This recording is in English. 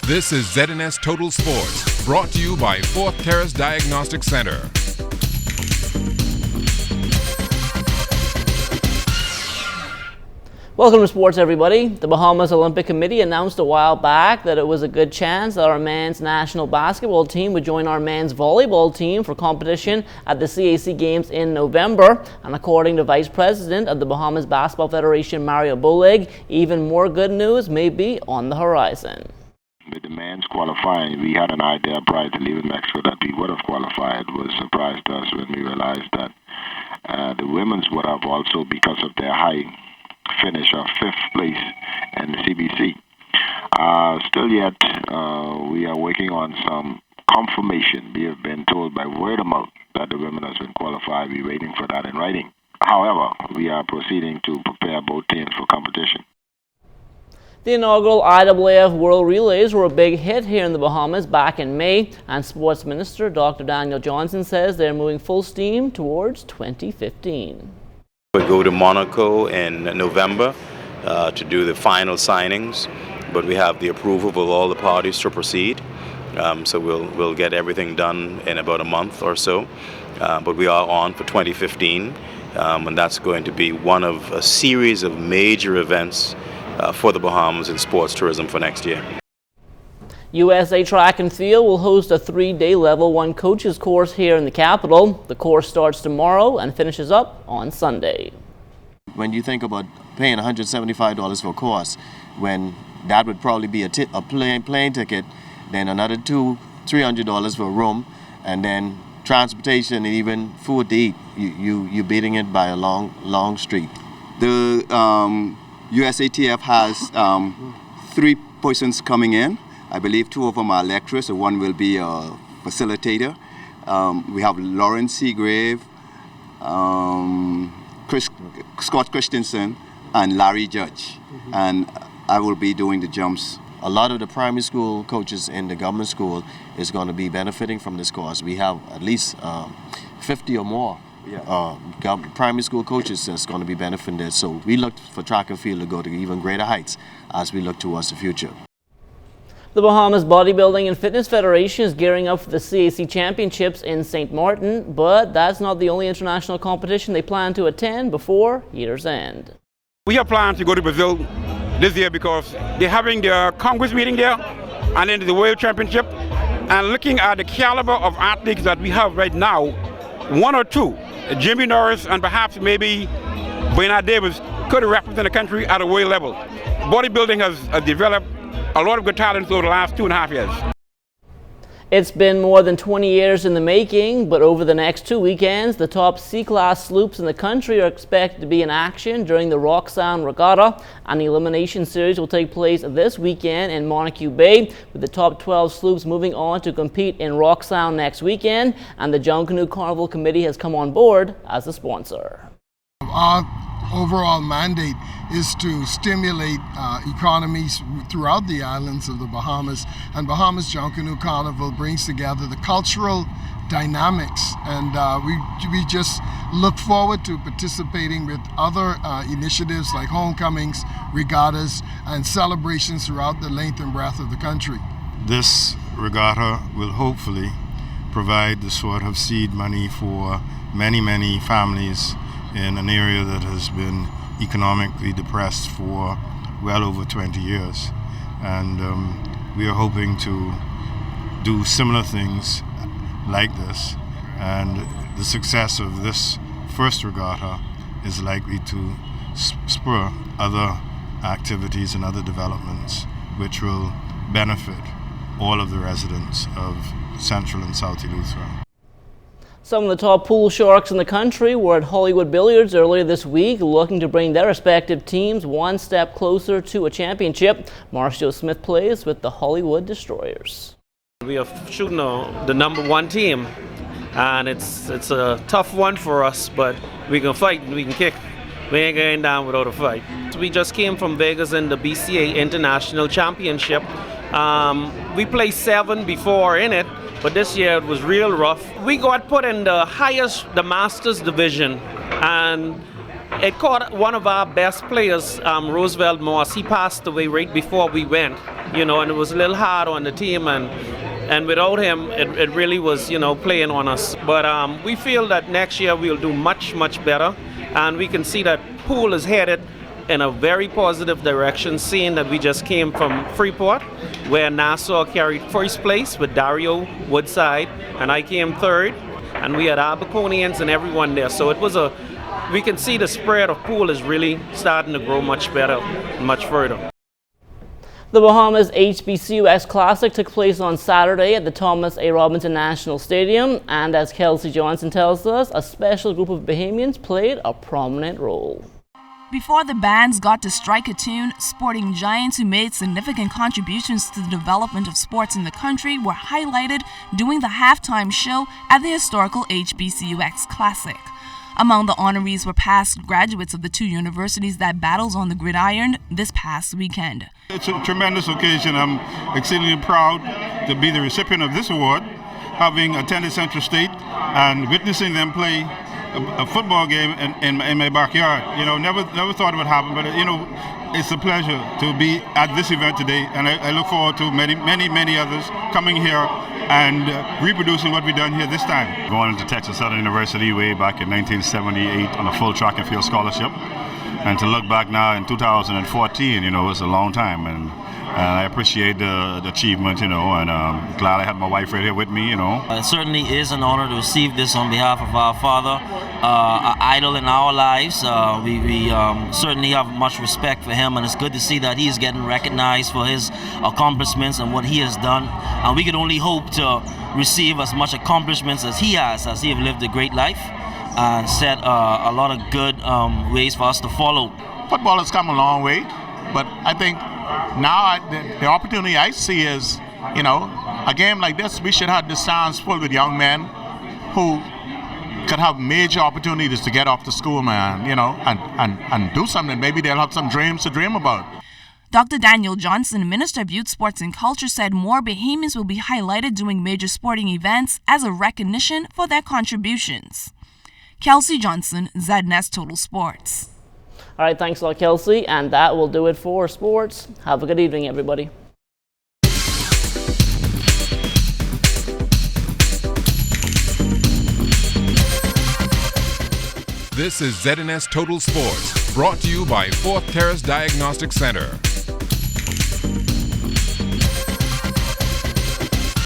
This is ZNS Total Sports, brought to you by Fourth Terrace Diagnostic Center. Welcome to sports, everybody. The Bahamas Olympic Committee announced a while back that it was a good chance that our men's national basketball team would join our men's volleyball team for competition at the CAC Games in November. And according to Vice President of the Bahamas Basketball Federation, Mario Bolig, even more good news may be on the horizon. With the men's qualifying, we had an idea prior to leaving Mexico that we would have qualified. It was a surprise to us when we realized that the women's would have also, because of their high finish of 5th place in the CBC. Still yet, we are working on some confirmation. We have been told by word of mouth that the women has been qualified. We're waiting for that in writing. However, we are proceeding to prepare both teams for competition. The inaugural IAAF World Relays were a big hit here in the Bahamas back in May, and Sports Minister Dr. Daniel Johnson says they're moving full steam towards 2015. We go to Monaco in November to do the final signings, but we have the approval of all the parties to proceed. So we'll get everything done in about a month or so. But we are on for 2015, and that's going to be one of a series of major events for the Bahamas in sports tourism for next year. USA Track and Field will host a 3-day Level 1 coaches course here in the capital. The course starts tomorrow and finishes up on Sunday. When you think about paying $175 for a course, when that would probably be a plane ticket, then another $300 for a room, and then transportation and even food to eat, you're beating it by a long street. The USATF has 3 persons coming in. I believe 2 of them are lecturers, so one will be a facilitator. We have Lawrence Seagrave, Scott Christensen, and Larry Judge. And I will be doing the jumps. A lot of the primary school coaches in the government school is going to be benefiting from this course. We have at least 50 or more primary school coaches that's going to be benefiting this. So we look for track and field to go to even greater heights as we look towards the future. The Bahamas Bodybuilding and Fitness Federation is gearing up for the CAC Championships in St. Martin, but that's not the only international competition they plan to attend before year's end. We have planned to go to Brazil this year because they're having their Congress meeting there and then the World Championship. And looking at the caliber of athletes that we have right now, 1 or 2, Jimmy Norris and perhaps maybe Bernard Davis, could represent the country at a world level. Bodybuilding has developed a lot of good talents over the last 2.5 years. It's been more than 20 years in the making, but over the next 2 weekends, the top C-class sloops in the country are expected to be in action during the Rock Sound Regatta, and the elimination series will take place this weekend in Montague Bay, with the top 12 sloops moving on to compete in Rock Sound next weekend, and the Junkanoo Carnival Committee has come on board as a sponsor. Our overall mandate is to stimulate economies throughout the islands of the Bahamas, and Bahamas Junkanoo Carnival brings together the cultural dynamics, and we just look forward to participating with other initiatives like homecomings, regattas, and celebrations throughout the length and breadth of the country. This regatta will hopefully provide the sort of seed money for many families in an area that has been economically depressed for well over 20 years. And we are hoping to do similar things like this. And the success of this first regatta is likely to spur other activities and other developments which will benefit all of the residents of Central and South Eleuthera. Some of the top pool sharks in the country were at Hollywood Billiards earlier this week, looking to bring their respective teams one step closer to a championship. Marcio Smith plays with the Hollywood Destroyers. We are shooting the #1 team, and it's a tough one for us, but we can fight and we can kick. We ain't going down without a fight. We just came from Vegas in the BCA International Championship. We played 7 before in it, but this year it was real rough. We got put in the highest, the Masters division, and It caught one of our best players, Roosevelt Moss. He passed away right before we went, and it was a little hard on the team, and without him, it really was, playing on us. But we feel that next year we'll do much, much better, and we can see that pool is headed in a very positive direction, seeing that we just came from Freeport, where Nassau carried first place with Dario Woodside, and I came third, and we had Albaconians and everyone there. So we can see the spread of pool is really starting to grow much better, much further. The Bahamas HBCU Classic took place on Saturday at the Thomas A. Robinson National Stadium, and as Kelsey Johnson tells us, a special group of Bahamians played a prominent role. Before the bands got to strike a tune, sporting giants who made significant contributions to the development of sports in the country were highlighted during the halftime show at the historical HBCU Classic. Among the honorees were past graduates of the two universities that battles on the gridiron this past weekend. It's a tremendous occasion. I'm exceedingly proud to be the recipient of this award, having attended Central State and witnessing them play a football game in my backyard. Never thought it would happen, but it's a pleasure to be at this event today, and I look forward to many others coming here and reproducing what we've done here this time. Going into Texas Southern University way back in 1978 on a full track and field scholarship, and to look back now in 2014, it's a long time, and I appreciate the achievement, and glad I had my wife right here with me, It certainly is an honor to receive this on behalf of our father, an idol in our lives. We certainly have much respect for him, and it's good to see that he's getting recognized for his accomplishments and what he has done. And we can only hope to receive as much accomplishments as he has lived a great life and set a lot of good ways for us to follow. Football has come a long way, but I think now the opportunity I see is, a game like this, we should have the stands full with young men who could have major opportunities to get off to school, man, and do something. Maybe they'll have some dreams to dream about. Dr. Daniel Johnson, Minister of Youth, Sports and Culture, said more Bahamians will be highlighted during major sporting events as a recognition for their contributions. Kelsey Johnson, ZNS Total Sports. All right, thanks a lot, Kelsey, and that will do it for sports. Have a good evening, everybody. This is ZNS Total Sports, brought to you by Fourth Terrace Diagnostic Center.